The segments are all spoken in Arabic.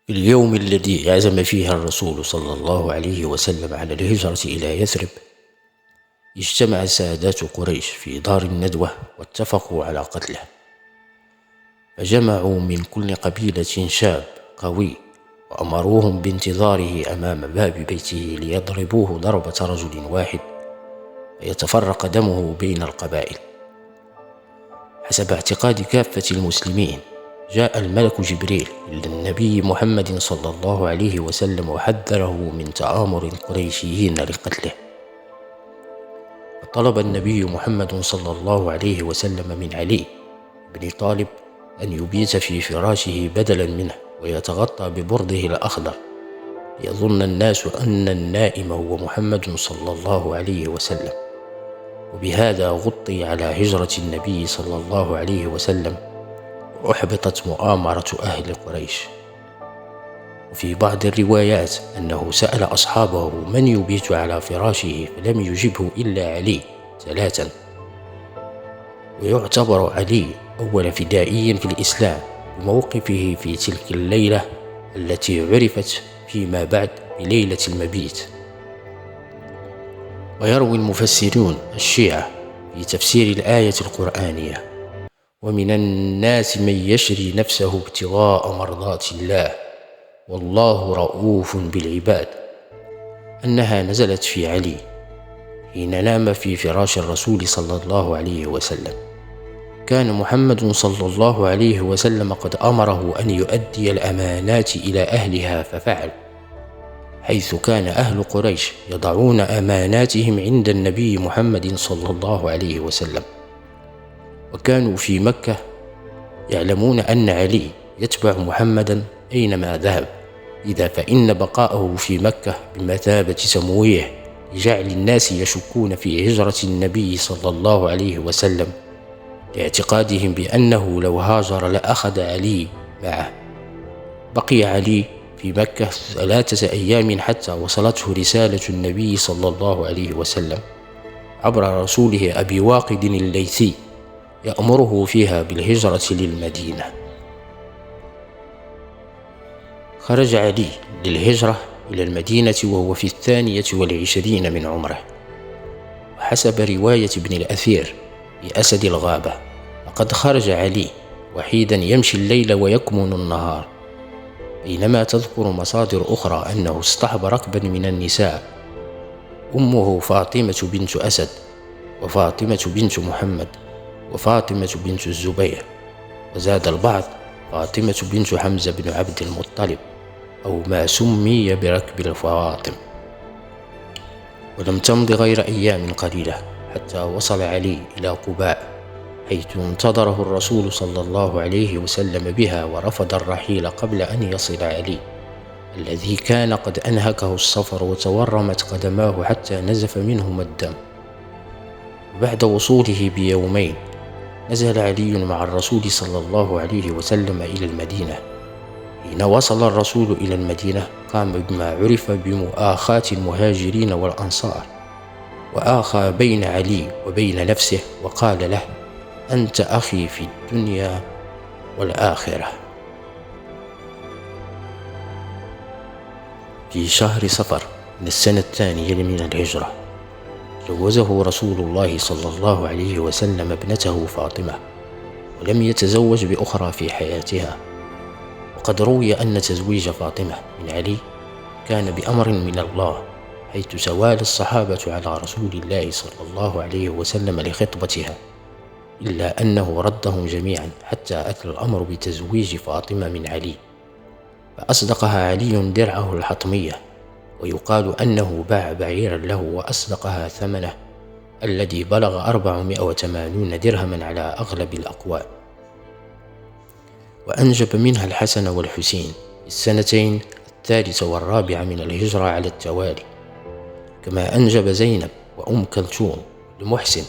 في اليوم الذي عزم فيه الرسول صلى الله عليه وسلم على الهجرة إلى يثرب، اجتمع سادات قريش في دار الندوة واتفقوا على قتله، فجمعوا من كل قبيلة شاب قوي وأمروهم بانتظاره أمام باب بيته ليضربوه ضربة رجل واحد فيتفرق دمه بين القبائل. حسب اعتقاد كافة المسلمين، جاء الملك جبريل إلى النبي محمد صلى الله عليه وسلم وحذره من تآمر القريشيين لقتله، فطلب النبي محمد صلى الله عليه وسلم من علي بن طالب أن يبيت في فراشه بدلا منه ويتغطى ببرده الأخضر ليظن الناس أن النائم هو محمد صلى الله عليه وسلم، وبهذا غطي على هجرة النبي صلى الله عليه وسلم وأحبطت مؤامرة أهل قريش. وفي بعض الروايات أنه سأل أصحابه من يبيت على فراشه فلم يجبه إلا علي 3، ويعتبر علي أول فدائي في الإسلام بموقفه في تلك الليلة التي عرفت فيما بعد بليلة المبيت. ويروي المفسرون الشيعة في تفسير الآية القرآنية: ومن الناس من يشري نفسه ابتغاء مرضات الله والله رؤوف بالعباد، أنها نزلت في علي حين نام في فراش الرسول صلى الله عليه وسلم. كان محمد صلى الله عليه وسلم قد أمره أن يؤدي الأمانات إلى أهلها ففعل، حيث كان أهل قريش يضعون أماناتهم عند النبي محمد صلى الله عليه وسلم، وكانوا في مكة يعلمون أن علي يتبع محمدا أينما ذهب، إذا فإن بقاءه في مكة بمثابة تمويه لجعل الناس يشكون في هجرة النبي صلى الله عليه وسلم، لاعتقادهم بأنه لو هاجر لأخذ علي معه. بقي علي في مكة 3 أيام حتى وصلته رسالة النبي صلى الله عليه وسلم عبر رسوله أبي واقد الليثي يأمره فيها بالهجرة للمدينة. خرج علي للهجرة إلى المدينة وهو في 22 من عمره، وحسب رواية ابن الأثير لأسد الغابة فقد خرج علي وحيدا يمشي الليل ويكمن النهار، بينما تذكر مصادر أخرى أنه اصطحب ركبا من النساء، أمه فاطمة بنت أسد وفاطمة بنت محمد وفاطمة بنت الزبير، وزاد البعض فاطمة بنت حمزة بن عبد المطلب أو ما سمي بركب الفواطم. ولم تمض غير أيام قليلة حتى وصل علي إلى قباء، حيث انتظره الرسول صلى الله عليه وسلم بها ورفض الرحيل قبل أن يصل علي الذي كان قد أنهكه السفر وتورمت قدماه حتى نزف منهما الدم. وبعد وصوله بيومين نزل علي مع الرسول صلى الله عليه وسلم إلى المدينة. حين وصل الرسول إلى المدينة قام بما عرف بمؤاخاة المهاجرين والأنصار، وآخى بين علي وبين نفسه وقال له: أنت أخي في الدنيا والآخرة. في شهر صفر من السنة 2 من الهجرة جوزه رسول الله صلى الله عليه وسلم ابنته فاطمة، ولم يتزوج بأخرى في حياتها. وقد روي أن تزويج فاطمة من علي كان بأمر من الله، حيث توالى الصحابة على رسول الله صلى الله عليه وسلم لخطبتها، إلا أنه ردهم جميعا حتى أتى الأمر بتزويج فاطمة من علي، فأصدقها علي درعه الحطمية، ويقال أنه باع بعيرا له وأصدقها ثمنه الذي بلغ 480 درهما على أغلب الأقوال. وأنجب منها الحسن والحسين في السنتين 3 و4 من الهجرة على التوالي، كما أنجب زينب وأم كلثوم لمحسن،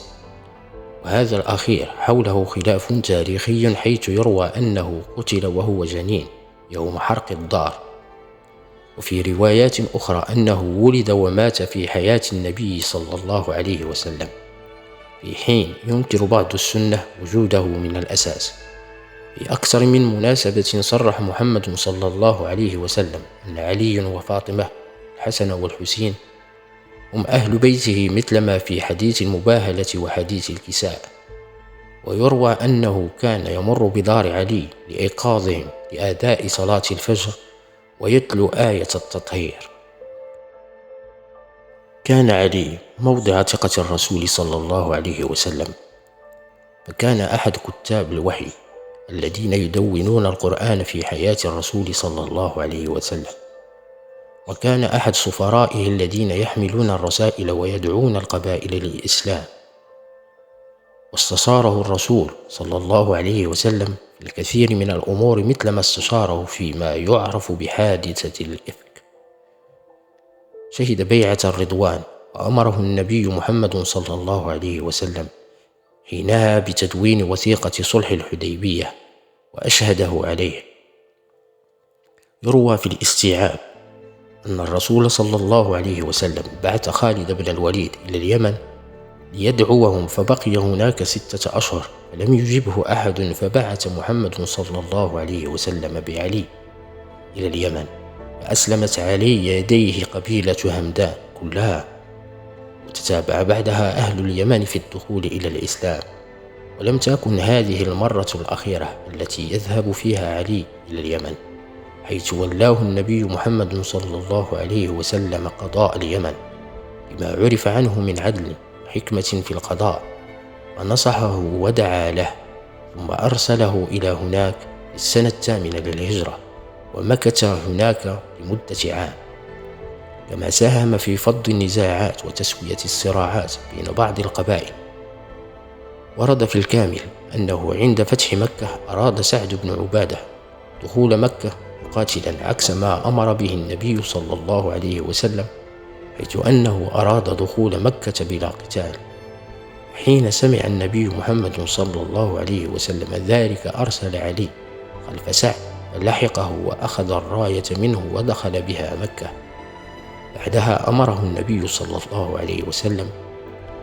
وهذا الأخير حوله خلاف تاريخي، حيث يروى أنه قتل وهو جنين يوم حرق الدار، وفي روايات أخرى أنه ولد ومات في حياة النبي صلى الله عليه وسلم، في حين ينكر بعض السنة وجوده من الأساس. في أكثر من مناسبة صرح محمد صلى الله عليه وسلم أن علي وفاطمة الحسن والحسين هم أهل بيته، مثلما في حديث المباهلة وحديث الكساء. ويروى أنه كان يمر بدار علي لإيقاظهم لأداء صلاة الفجر ويتلو آية التطهير. كان علي موضع ثقة الرسول صلى الله عليه وسلم، فكان أحد كتاب الوحي الذين يدونون القرآن في حياة الرسول صلى الله عليه وسلم، وكان أحد سفرائه الذين يحملون الرسائل ويدعون القبائل للإسلام. واستشاره الرسول صلى الله عليه وسلم في الكثير من الأمور، مثلما استشاره فيما يعرف بحادثة الإفك. شهد بيعة الرضوان، وأمره النبي محمد صلى الله عليه وسلم حينها بتدوين وثيقة صلح الحديبية وأشهده عليه. يروى في الاستيعاب أن الرسول صلى الله عليه وسلم بعث خالد بن الوليد إلى اليمن ليدعوهم، فبقي هناك 6 أشهر فلم يجبه أحد، فبعث محمد صلى الله عليه وسلم بعلي إلى اليمن، فأسلمت علي يديه قبيلة همدان كلها، وتتابع بعدها أهل اليمن في الدخول إلى الإسلام. ولم تكن هذه المرة الأخيرة التي يذهب فيها علي إلى اليمن، حيث ولاه النبي محمد صلى الله عليه وسلم قضاء اليمن بما عرف عنه من عدل وحكمة في القضاء، ونصحه ودعا له، ثم أرسله إلى هناك في السنة 8 للهجرة، ومكث هناك لمدة عام. كما ساهم في فض النزاعات وتسوية الصراعات بين بعض القبائل. ورد في الكامل أنه عند فتح مكة أراد سعد بن عبادة دخول مكة مقاتلا عكس ما أمر به النبي صلى الله عليه وسلم، حيث أنه أراد دخول مكة بلا قتال. حين سمع النبي محمد صلى الله عليه وسلم ذلك أرسل علي خلف سعد فلحقه وأخذ الراية منه ودخل بها مكة. بعدها أمره النبي صلى الله عليه وسلم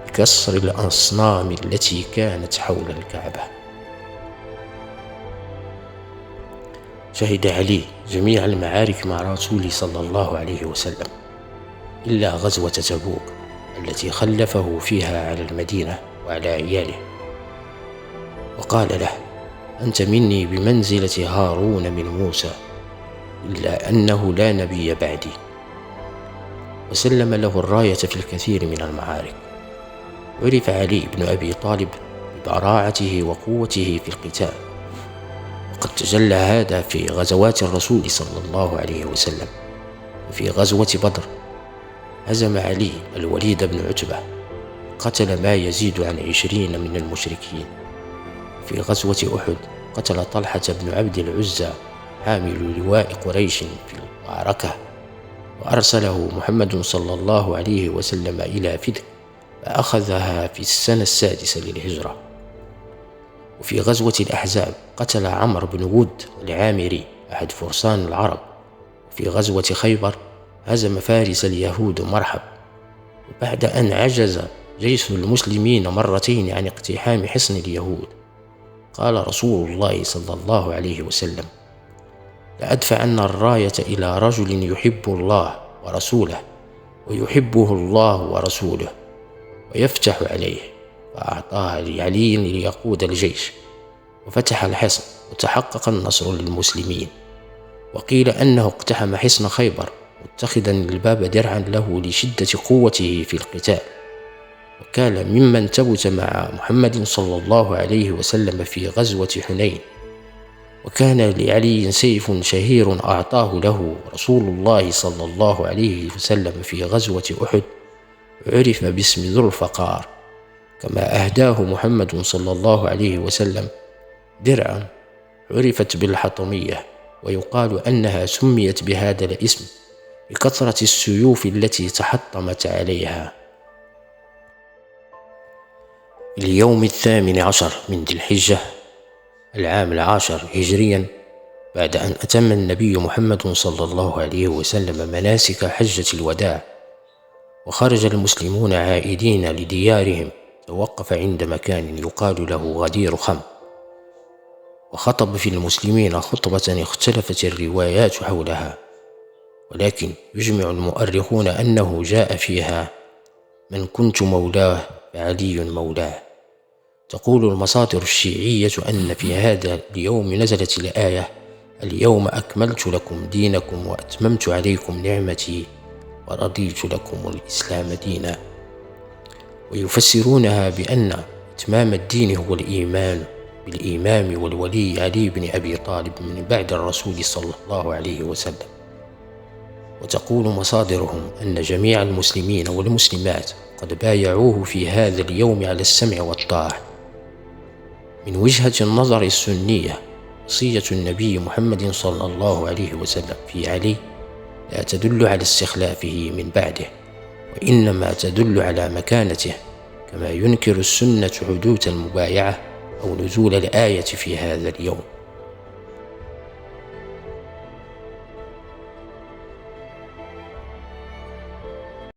بكسر الأصنام التي كانت حول الكعبة. شهد علي جميع المعارك مع رسول صلى الله عليه وسلم إلا غزوة تبوك التي خلفه فيها على المدينة وعلى عياله، وقال له: أنت مني بمنزلة هارون من موسى، إلا أنه لا نبي بعدي. وسلم له الراية في الكثير من المعارك. عرف علي بن أبي طالب ببراعته وقوته في القتال، وقد تجلى هذا في غزوات الرسول صلى الله عليه وسلم. وفي غزوة بدر هزم علي الوليد بن عتبة، قتل ما يزيد عن 20 من المشركين. في غزوة أحد قتل طلحة بن عبد العزى حامل لواء قريش في المعركة، وأرسله محمد صلى الله عليه وسلم إلى فدك، فأخذها في السنة 6 للهجرة. وفي غزوة الأحزاب قتل عمرو بن ود العامري أحد فرسان العرب. وفي غزوة خيبر هزم فارس اليهود مرحب. وبعد أن عجز جيش المسلمين مرتين عن اقتحام حصن اليهود، قال رسول الله صلى الله عليه وسلم: لأدفعن الراية إلى رجل يحب الله ورسوله ويحبه الله ورسوله ويفتح عليه، فأعطاها لعلي ليقود الجيش، وفتح الحصن وتحقق النصر للمسلمين. وقيل أنه اقتحم حصن خيبر متخذا الباب درعا له لشدة قوته في القتال، وكان ممن ثبت مع محمد صلى الله عليه وسلم في غزوة حنين. وكان لعلي سيف شهير أعطاه له رسول الله صلى الله عليه وسلم في غزوة أحد، عرف باسم ذو الفقار. كما أهداه محمد صلى الله عليه وسلم درعا عرفت بالحطمية، ويقال أنها سميت بهذا الاسم بكثرة السيوف التي تحطمت عليها. اليوم 18 من ذي الحجة العام 10 هجريا، بعد أن أتم النبي محمد صلى الله عليه وسلم مناسك حجة الوداع، وخرج المسلمون عائدين لديارهم، توقف عند مكان يقال له غدير خم. وخطب في المسلمين خطبة اختلفت الروايات حولها، ولكن يجمع المؤرخون أنه جاء فيها: من كنت مولاه فعلي مولاه. تقول المصادر الشيعية أن في هذا اليوم نزلت الآية: اليوم أكملت لكم دينكم وأتممت عليكم نعمتي ورضيت لكم الإسلام دينا. ويفسرونها بأن إتمام الدين هو الإيمان بالإمام والولي علي بن أبي طالب من بعد الرسول صلى الله عليه وسلم. وتقول مصادرهم أن جميع المسلمين والمسلمات قد بايعوه في هذا اليوم على السمع والطاعة. من وجهة النظر السنية، وصية النبي محمد صلى الله عليه وسلم في علي لا تدل على استخلافه من بعده، وإنما تدل على مكانته، كما ينكر السنة حدوث المبايعة أو نزول الآية في هذا اليوم.